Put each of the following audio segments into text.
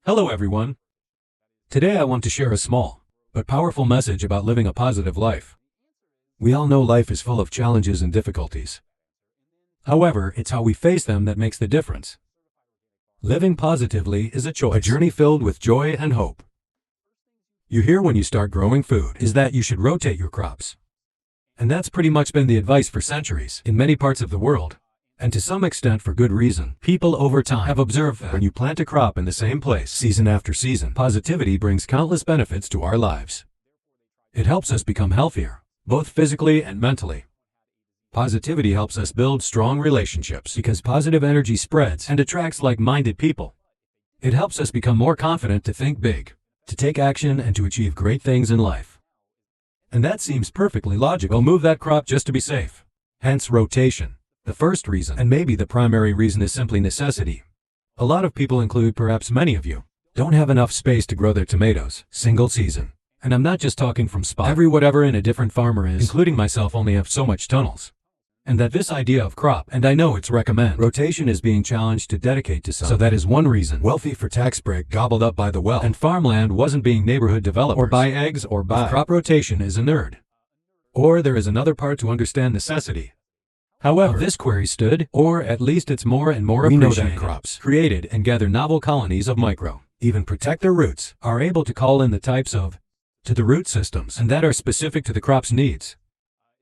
Hello everyone. Today I want to share a small, but powerful message about living a positive life. We all know life is full of challenges and difficulties. However, it's how we face them that makes the difference. Living positively is a choice, a journey filled with joy and hope. You hear when you start growing food is that you should rotate your crops. And that's pretty much been the advice for centuries in many parts of the world. And to some extent for good reason. People over time have observed that when you plant a crop in the same place season after season, positivity brings countless benefits to our lives. It helps us become healthier, both physically and mentally. Positivity helps us build strong relationships because positive energy spreads and attracts like-minded people. It helps us become more confident to think big, to take action, and to achieve great things in life. And that seems perfectly logical. Move that crop just to be safe. Hence rotation. The first reason, and maybe the primary reason, is simply necessity. A lot of people, include perhaps many of you, don't have enough space to grow their tomatoes, single season. And I'm not just talking from spot. Every whatever in a different farmer is, including myself, only have so much tunnels. And that this idea of crop, and I know it's recommend, rotation is being challenged to dedicate to some. So that is one reason. Wealthy for tax break gobbled up by the wealth, and farmland wasn't being neighborhood developers. Or buy eggs or buy. If crop rotation is a nerd. Or there is another part to understand necessity. However, this query stood, or at least it's more and more appreciated. We know that crops, created and gather novel colonies of micro, even protect their roots, are able to call in the types of, to the root systems, and that are specific to the crop's needs.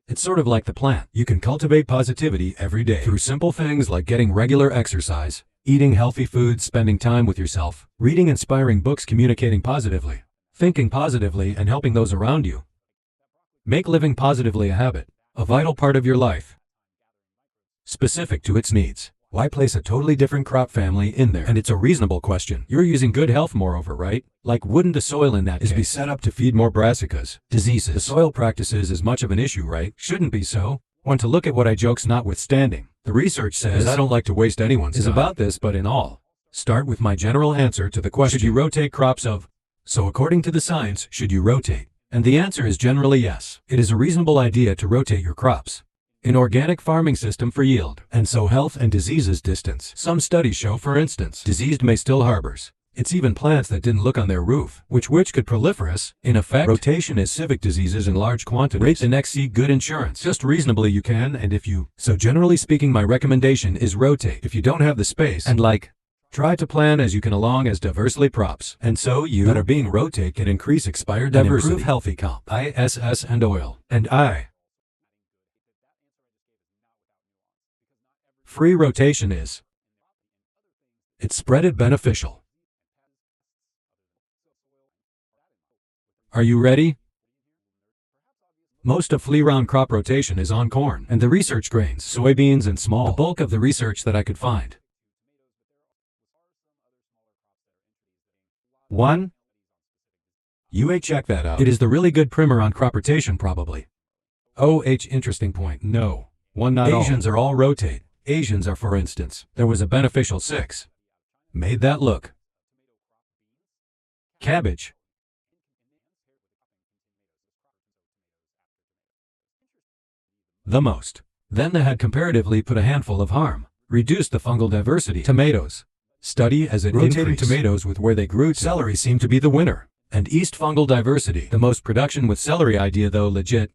It's sort of like the plant. You can cultivate positivity every day through simple things like getting regular exercise, eating healthy foods, spending time with yourself, reading inspiring books, communicating positively, thinking positively, and helping those around you. Make living positively a habit, a vital part of your life. Specific to its needs. Why place a totally different crop family in there? And it's a reasonable question. You're using good health moreover, right? Like, wouldn't the soil in that be set up to feed more brassicas, diseases? The soil practices as much of an issue, right? Shouldn't be so. Want to look at what I jokes notwithstanding. The research says I don't like to waste anyone's time. About this, but in all. Start with my general answer to the question, should you rotate crops of? So according to the science, should you rotate? And the answer is generally yes. It is a reasonable idea to rotate your crops. In organic farming system for yield, and so health and diseases distance. Some studies show, for instance, diseased may still harbors. It's even plants that didn't look on their roof, which could proliferate. In effect, rotation is civic diseases in large quantities. Rate the next seed good insurance. Just reasonably you can, and if you. So generally speaking, my recommendation is rotate. If you don't have the space, and try to plan as you can along as diversely props. And so you that are being rotate can increase expired diversity, improve healthy comp, ISS and oil, and Free rotation is. It's spreaded beneficial. Are you ready? Most of flea-round crop rotation is on corn, and the research grains, soybeans and small. The bulk of the research that I could find. 1. Check that out. It is the really good primer on crop rotation probably. Interesting point. No. 1 not Asians are all rotate. Asians are, for instance, there was a beneficial 6. Made that look. Cabbage. The most. Then they had comparatively put a handful of harm. Reduced the fungal diversity. Tomatoes. Study as it rotated tomatoes with where they grew. Celery seemed to be the winner. And east fungal diversity. The most production with celery idea though legit.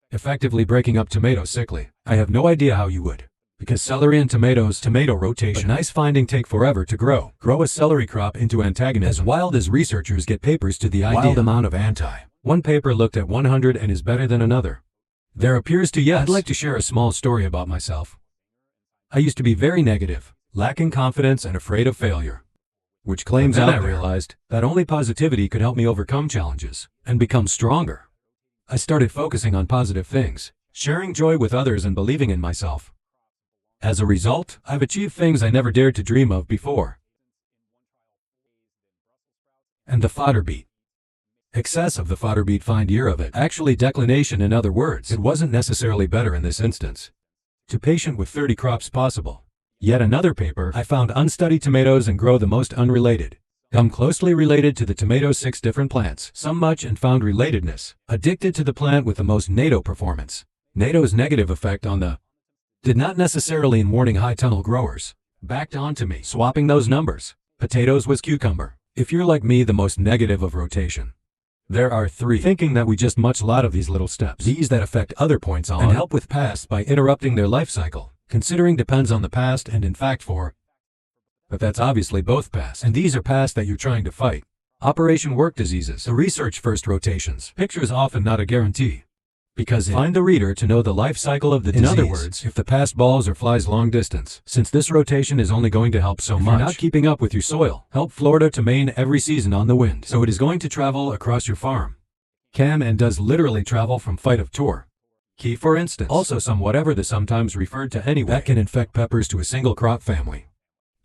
Effectively breaking up tomato sickly. I have no idea how you would. Because celery and tomatoes, tomato rotation, but nice finding, take forever to grow. Grow a celery crop into antagonism. As wild as researchers get papers to the idea. Wild amount of anti. One paper looked at 100 and is better than another. There appears to yes. I'd like to share a small story about myself. I used to be very negative, lacking confidence and afraid of failure. Which claims out I realized that only positivity could help me overcome challenges and become stronger. I started focusing on positive things, sharing joy with others and believing in myself. As a result, I've achieved things I never dared to dream of before. And the fodder beet. Excess of the fodder beet, find year of it. Actually declination, in other words. It wasn't necessarily better in this instance. To patient with 30 crops possible. Yet another paper, I found unstudied tomatoes and grow the most unrelated. Come closely related to the tomato 6 different plants. Some much and found relatedness. Addicted to the plant with the most NATO performance. NATO's negative effect on the did not necessarily in warning high tunnel growers. Backed onto me, swapping those numbers. Potatoes was cucumber. If you're like me, the most negative of rotation, there are three. Thinking that we just much a lot of these little steps, these that affect other points on and help with pests by interrupting their life cycle, considering depends on the past and in fact for. But that's obviously both pests, and these are pests that you're trying to fight. Operation work diseases. The research first rotations. Picture is often not a guarantee, because find the reader to know the life cycle of the disease. In other words, if the pest balls or flies long distance, since this rotation is only going to help so much. If you're not keeping up with your soil, help Florida to Maine every season on the wind. So it is going to travel across your farm. Can and does literally travel from fight of tour. Key for instance. Also some whatever the sometimes referred to anyway. That can infect peppers to a single crop family.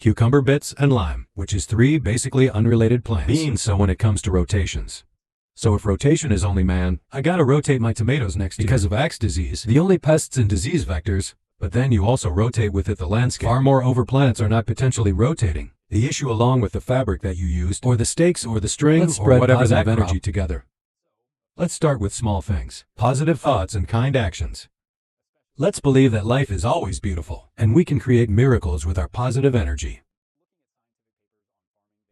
Cucumber bits and lime, which is three basically unrelated plants. Beans so when it comes to rotations. So if rotation is only man, I gotta rotate my tomatoes next year. Because of axe disease, the only pests and disease vectors, but then you also rotate with it the landscape. Far more over plants are not potentially rotating. The issue along with the fabric that you used, or the stakes or the string, or whatever that energy together. Let's start with small things, positive thoughts and kind actions. Let's believe that life is always beautiful, and we can create miracles with our positive energy.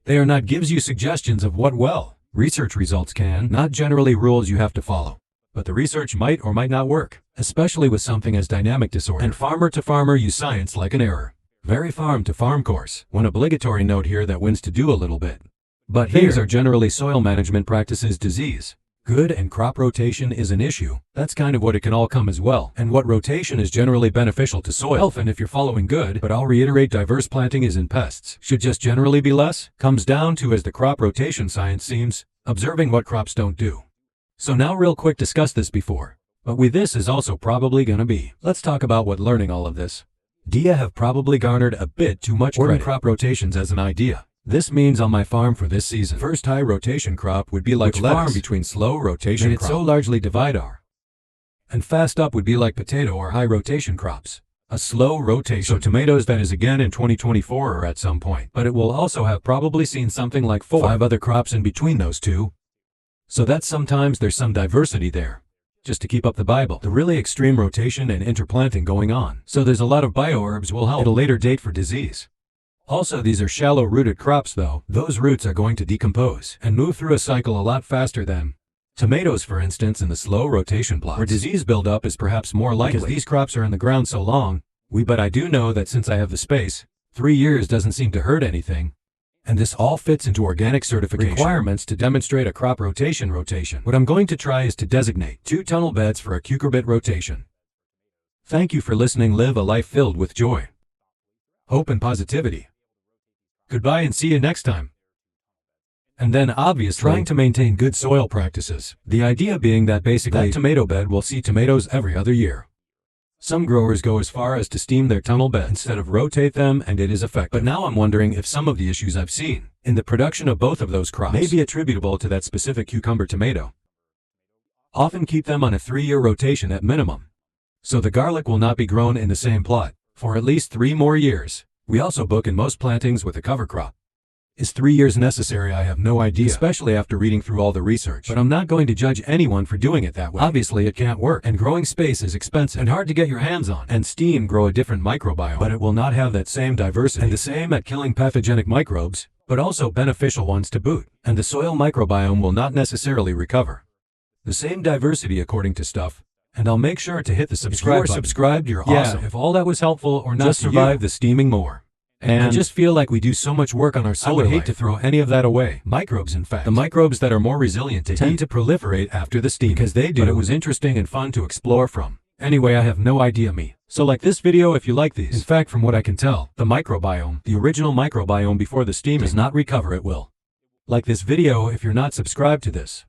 They are not gives you suggestions of what well. Research results can, not generally rules you have to follow. But the research might or might not work, especially with something as dynamic disorder. And farmer to farmer use science like an error. Very farm to farm course. One obligatory note here that wins to do a little bit. But these are generally soil management practices disease. Good and crop rotation is an issue. That's kind of what it can all come as well. And what rotation is generally beneficial to soil health and if you're following good, but I'll reiterate diverse planting is in pests. Should just generally be less. Comes down to as the crop rotation science seems, observing what crops don't do. So now real quick discuss this before. But with this is also probably gonna be. Let's talk about what learning all of this. Dia have probably garnered a bit too much credit. Crop rotations as an idea. This means on my farm for this season, first high rotation crop would be like lettuce. Farm between slow rotation crops. So largely divide R. And fast up would be like potato or high rotation crops. A slow rotation. So tomatoes that is again in 2024 or at some point. But it will also have probably seen something like 4-5 other crops in between those two. So that sometimes there's some diversity there. Just to keep up the Bible. The really extreme rotation and interplanting going on. So there's a lot of bioherbs will help at a later date for disease. Also, these are shallow-rooted crops though. Those roots are going to decompose and move through a cycle a lot faster than tomatoes, for instance, in the slow rotation plots, where disease buildup is perhaps more likely because these crops are in the ground so long. But I do know that since I have the space, 3 years doesn't seem to hurt anything. And this all fits into organic certification requirements to demonstrate a crop rotation. What I'm going to try is to designate 2 tunnel beds for a cucurbit rotation. Thank you for listening. Live a life filled with joy, hope, and positivity. Goodbye and see you next time. And then obviously trying to maintain good soil practices. The idea being that basically that tomato bed will see tomatoes every other year. Some growers go as far as to steam their tunnel bed instead of rotate them, and it is effective. But now I'm wondering if some of the issues I've seen in the production of both of those crops may be attributable to that specific cucumber tomato. Often keep them on a 3-year rotation at minimum. So the garlic will not be grown in the same plot for at least 3 more years. We also book in most plantings with a cover crop. Is 3 years necessary? I have no idea, especially after reading through all the research. But I'm not going to judge anyone for doing it that way. Obviously it can't work, and growing space is expensive and hard to get your hands on. And steam grow a different microbiome, but it will not have that same diversity. And the same at killing pathogenic microbes, but also beneficial ones to boot. And the soil microbiome will not necessarily recover the same diversity according to stuff. And I'll make sure to hit the subscribe button. If you are subscribed, you're awesome. If all that was helpful or not, just survive the steaming more. And I just feel like we do so much work on our soil. I would hate to throw any of that away. Microbes, in fact. The microbes that are more resilient to tend to proliferate after the steam. Because they do. But it was interesting and fun to explore from. Anyway, I have no idea me. So like this video if you like these. In fact, from what I can tell, the microbiome, the original microbiome before the steam does not recover at will. Like this video if you're not subscribed to this.